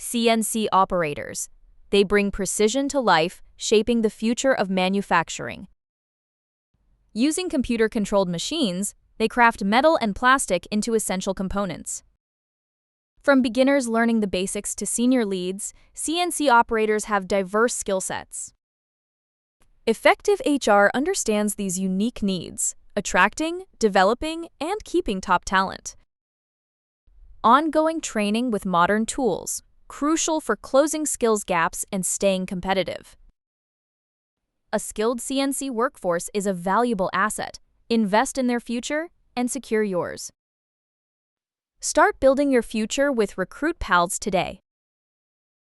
CNC operators. They bring precision to life, shaping the future of manufacturing. Using computer-controlled machines, they craft metal and plastic into essential components. From beginners learning the basics to senior leads, CNC operators have diverse skill sets. Effective HR understands these unique needs, attracting, developing, and keeping top talent. Ongoing training with modern tools, crucial for closing skills gaps and staying competitive. A skilled CNC workforce is a valuable asset. Invest in their future and secure yours. Start building your future with Recruit Pals today.